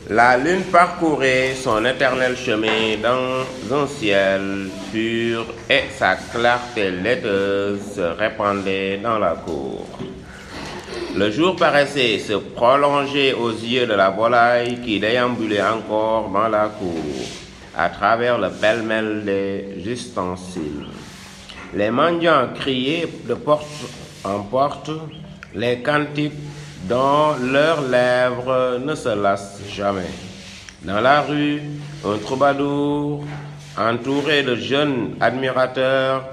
La lune parcourait son éternel chemin dans un ciel pur et sa clarté laiteuse se répandait dans la cour. Le jour paraissait se prolonger aux yeux de la volaille qui déambulait encore dans la cour, à travers le pêle-mêle des ustensiles. Les mendiants criaient de porte en porte les cantiques dont leurs lèvres ne se lassent jamais. Dans la rue, un troubadour, entouré de jeunes admirateurs,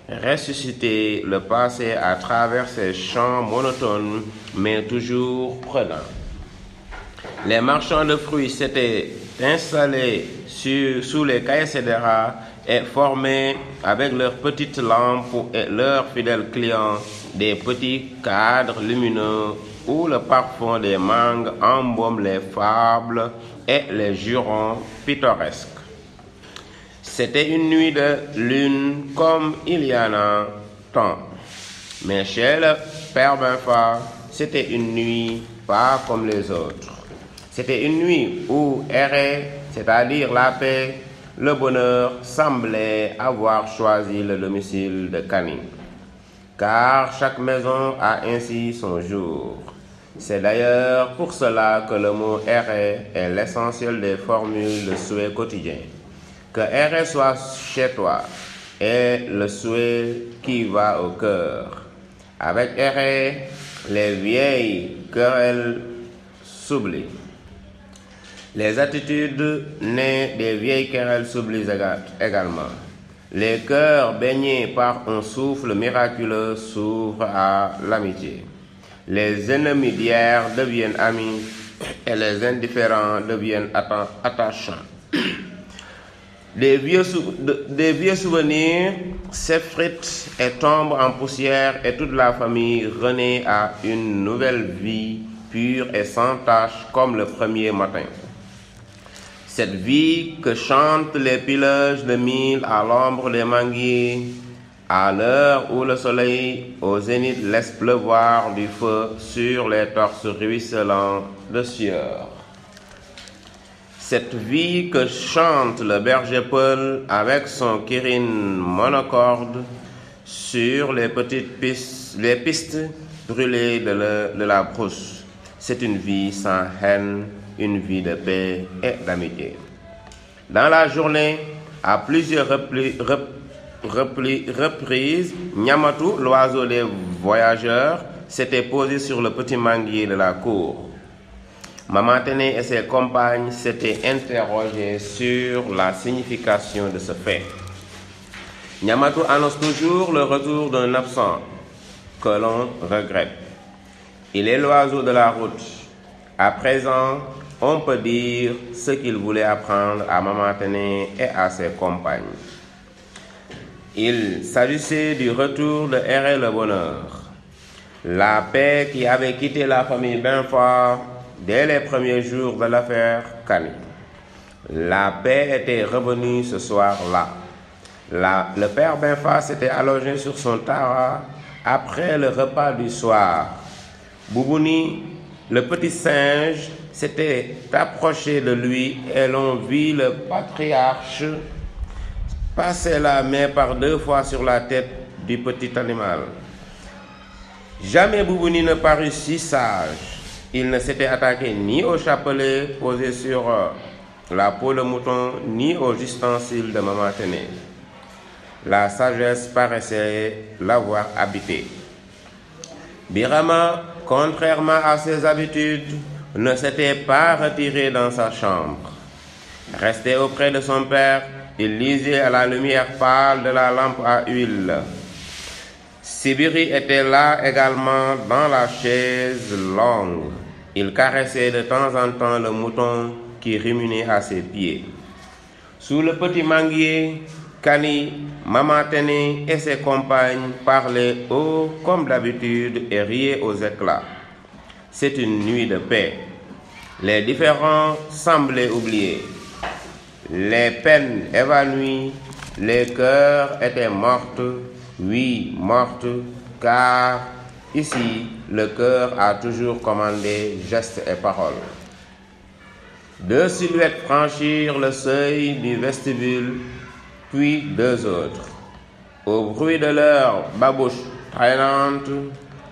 ressuscitait le passé à travers ces chants monotones, mais toujours prenants. Les marchands de fruits s'étaient installés sous les caïcédéras et formaient avec leurs petites lampes et leurs fidèles clients des petits cadres lumineux où le parfum des mangues embaume les fables et les jurons pittoresques. C'était une nuit de lune comme il y en a tant. Mais chez le Père Benfa, c'était une nuit pas comme les autres. C'était une nuit où errait, c'est-à-dire la paix, le bonheur semblait avoir choisi le domicile de Kani. Car chaque maison a ainsi son jour. C'est d'ailleurs pour cela que le mot errer est l'essentiel des formules de souhait quotidien. Que errer soit chez toi est le souhait qui va au cœur. Avec errer, les vieilles querelles s'oublient. Les attitudes nées des vieilles querelles s'oublient également. Les cœurs baignés par un souffle miraculeux s'ouvrent à l'amitié. Les ennemis d'hier deviennent amis et les indifférents deviennent attachants. Des vieux souvenirs s'effritent et tombent en poussière et toute la famille renaît à une nouvelle vie pure et sans tache comme le premier matin. Cette vie que chantent les piloges de mille à l'ombre des manguiers, à l'heure où le soleil au zénith laisse pleuvoir du feu sur les torses ruisselants de sueur. Cette vie que chante le berger Paul avec son kirin monocorde sur les pistes brûlées de la brousse. C'est une vie sans haine, une vie de paix et d'amitié. Dans la journée, à plusieurs reprises, Nyamatou, l'oiseau des voyageurs, s'était posé sur le petit manguier de la cour. Maman Téné et ses compagnes s'étaient interrogées sur la signification de ce fait. Nyamatou annonce toujours le retour d'un absent que l'on regrette. Il est l'oiseau de la route. À présent, on peut dire ce qu'il voulait apprendre à Maman Téné et à ses compagnes. Il s'agissait du retour de errer le bonheur. La paix qui avait quitté la famille Benfa dès les premiers jours de l'affaire Kani. La paix était revenue ce soir-là. Le père Benfa s'était allongé sur son tara après le repas du soir. Boubouni, le petit singe, s'était approché de lui et l'on vit le patriarche passer la main par 2 fois sur la tête du petit animal. Jamais Boubouni ne parut si sage. Il ne s'était attaqué ni au chapelet posé sur la peau de mouton, ni aux ustensiles de Maman Téné. La sagesse paraissait l'avoir habité. Birama, contrairement à ses habitudes, ne s'était pas retiré dans sa chambre. Resté auprès de son père, il lisait à la lumière pâle de la lampe à huile. Sibiri était là également dans la chaise longue. Il caressait de temps en temps le mouton qui ruminait à ses pieds. Sous le petit manguier, Kani, Maman Téné et ses compagnes parlaient haut comme d'habitude et riaient aux éclats. C'est une nuit de paix. Les différends semblaient oubliés. Les peines évanouies, les cœurs étaient mortes, oui, mortes, car ici, le cœur a toujours commandé gestes et paroles. 2 silhouettes franchirent le seuil du vestibule, puis 2 autres. Au bruit de leurs babouches traînantes,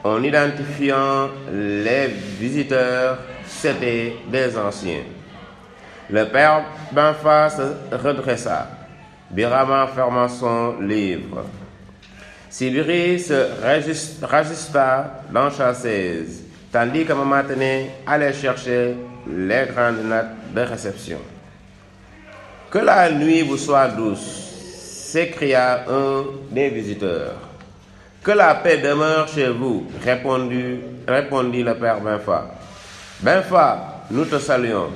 en identifiant les visiteurs, c'étaient des anciens. Le père Benfa se redressa, Birama ferma son livre. Sibiri se rajusta dans sa chaise, tandis que Mamatene allait chercher les grandes notes de réception. « Que la nuit vous soit douce !» s'écria un des visiteurs. « Que la paix demeure chez vous !» répondit le père Benfa. « Benfa, nous te saluons.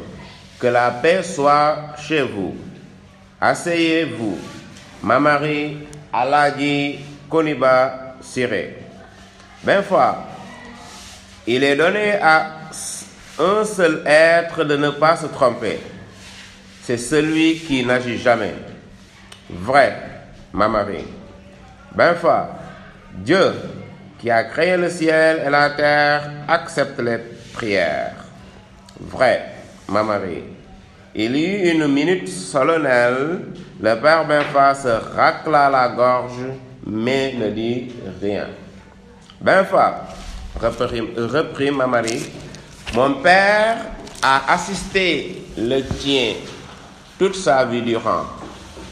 Que la paix soit chez vous. Asseyez-vous. Mamari, Aladi, Koniba, Siré. » Benfa, il est donné à un seul être de ne pas se tromper. C'est celui qui n'agit jamais. Vrai, Mamari. Benfa, Dieu qui a créé le ciel et la terre accepte les prières. Vrai, Mamari. Il y eut une minute solennelle. Le père Benfa se racla la gorge, mais ne dit rien. Benfa, reprit Mamari, mon père a assisté le tien toute sa vie durant.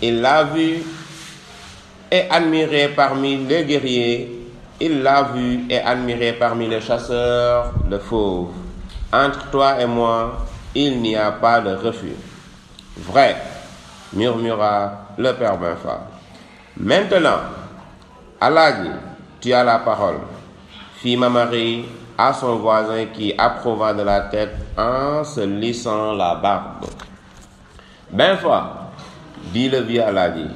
Il l'a vu et admiré parmi les guerriers. Il l'a vu et admiré parmi les chasseurs de fauves. Entre toi et moi, il n'y a pas de refus. Vrai, murmura le père Benfa. Maintenant, Aladi, tu as la parole, fit Mamari à son voisin qui approuva de la tête en se lissant la barbe. Benfa, dit le vieux Aladi,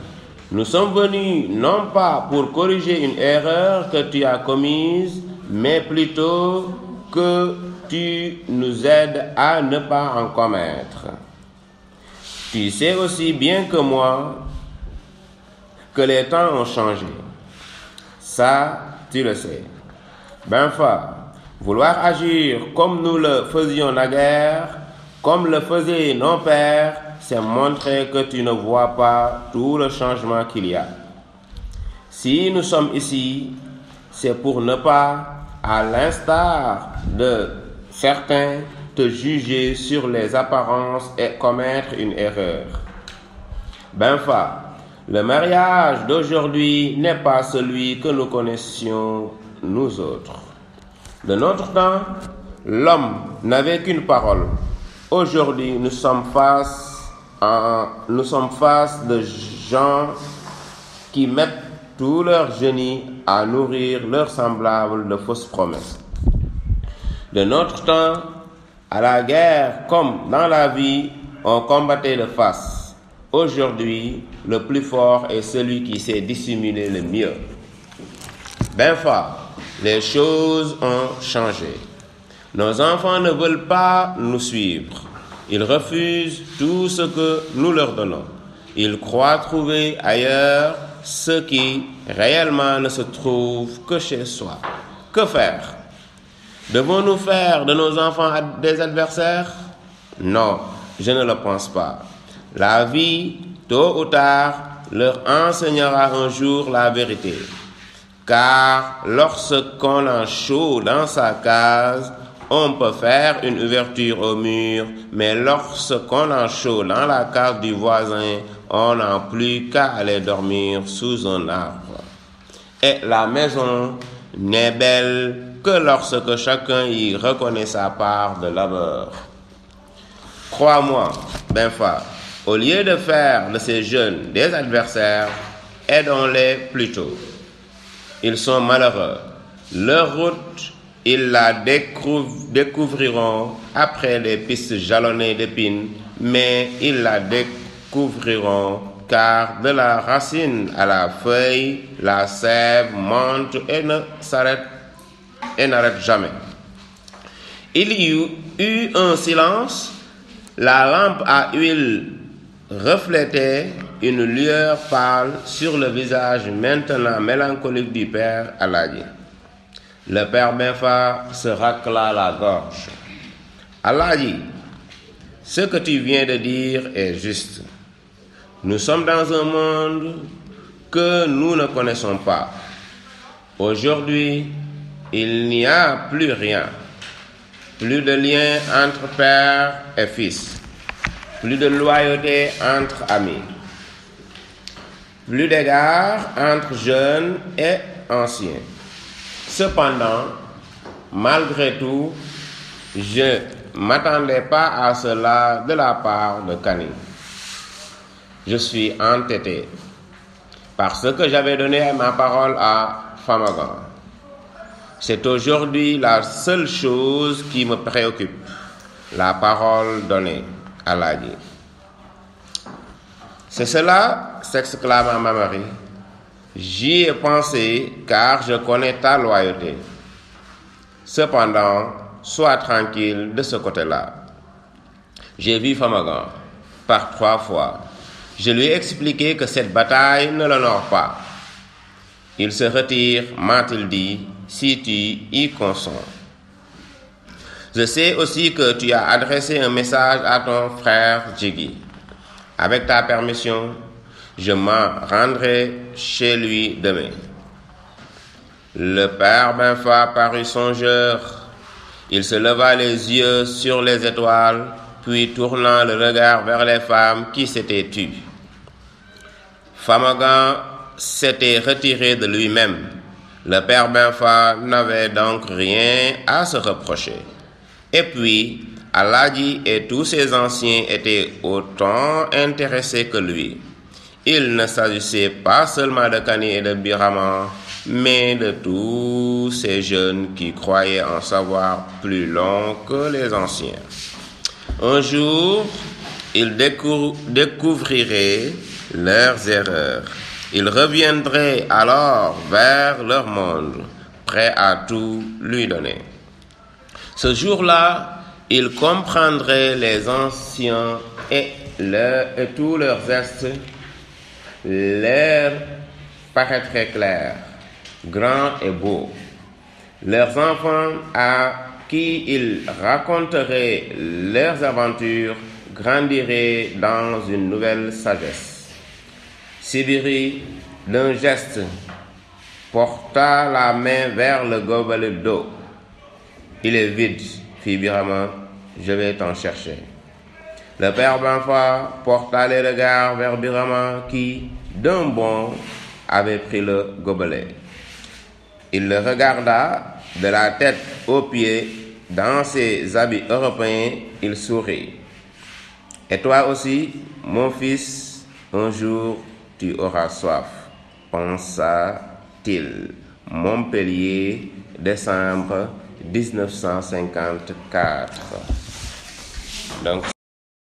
nous sommes venus non pas pour corriger une erreur que tu as commise, mais plutôt que tu nous aides à ne pas en commettre. Tu sais aussi bien que moi que les temps ont changé. Ça, tu le sais. Benfa, vouloir agir comme nous le faisions naguère, comme le faisaient nos pères, c'est montrer que tu ne vois pas tout le changement qu'il y a. Si nous sommes ici, c'est pour ne pas, à l'instar de certains, te juger sur les apparences et commettre une erreur. Benfa, le mariage d'aujourd'hui n'est pas celui que nous connaissions nous autres. De notre temps, l'homme n'avait qu'une parole. Aujourd'hui, nous sommes face de gens qui mettent tout leur génie à nourrir leurs semblables de fausses promesses. De notre temps, à la guerre comme dans la vie, on combattait de face. Aujourd'hui, le plus fort est celui qui sait dissimuler le mieux. Benfa, les choses ont changé. Nos enfants ne veulent pas nous suivre. Ils refusent tout ce que nous leur donnons. Ils croient trouver ailleurs ce qui réellement ne se trouve que chez soi. Que faire? Devons-nous faire de nos enfants des adversaires? Non, je ne le pense pas. La vie, tôt ou tard, leur enseignera un jour la vérité. Car lorsqu'on a chaud dans sa case, on peut faire une ouverture au mur, mais lorsqu'on a chaud dans la case du voisin, on n'a plus qu'à aller dormir sous un arbre. Et la maison n'est belle que lorsque chacun y reconnaît sa part de labeur. Crois-moi, Benfa, au lieu de faire de ces jeunes des adversaires, aidons-les plutôt. Ils sont malheureux. Leur route, ils la découvriront après les pistes jalonnées d'épines, mais ils la découvriront car de la racine à la feuille, la sève monte et n'arrête jamais. Il y eut un silence. La lampe à huile reflétait une lueur pâle sur le visage maintenant mélancolique du père Aladi. Le père Benfa se racla la gorge. Aladi, Ce que tu viens de dire est juste. Nous sommes dans un monde que nous ne connaissons pas. Aujourd'hui, il n'y a plus rien. Plus de lien entre père et fils. Plus de loyauté entre amis. Plus d'égard entre jeunes et anciens. Cependant, malgré tout, je ne m'attendais pas à cela de la part de Kani. Je suis entêté parce que j'avais donné ma parole à Famagan. C'est aujourd'hui la seule chose qui me préoccupe, la parole donnée à Ladi. C'est cela, s'exclama ma Marie. J'y ai pensé car je connais ta loyauté. Cependant, sois tranquille de ce côté-là. J'ai vu Famagan par 3 fois. Je lui ai expliqué que cette bataille ne l'honore pas. Il se retire, m'a-t-il dit, si tu y consens. Je sais aussi que tu as adressé un message à ton frère Djigui. Avec ta permission, je m'en rendrai chez lui demain. Le père Benfa parut songeur. Il se leva les yeux sur les étoiles, puis tournant le regard vers les femmes qui s'étaient tues. Famagan s'était retiré de lui-même. Le père Benfa n'avait donc rien à se reprocher. Et puis, Aladi et tous ses anciens étaient autant intéressés que lui. Il ne s'agissait pas seulement de Kani et de Birama, mais de tous ces jeunes qui croyaient en savoir plus long que les anciens. Un jour, ils découvriraient leurs erreurs. Ils reviendraient alors vers leur monde, prêts à tout lui donner. Ce jour-là, ils comprendraient les anciens et tous leurs gestes leur paraîtraient clairs, grands et beaux. Leurs enfants à qui ils raconteraient leurs aventures grandiraient dans une nouvelle sagesse. Sibiri, d'un geste, porta la main vers le gobelet d'eau. Il est vide, fit Birama, je vais t'en chercher. Le père Benfa porta les regards vers Birama qui, d'un bond, avait pris le gobelet. Il le regarda de la tête aux pieds, dans ses habits européens, il sourit. Et toi aussi, mon fils, un jour tu auras soif, pensa-t-il. Montpellier, décembre 1954. Donc,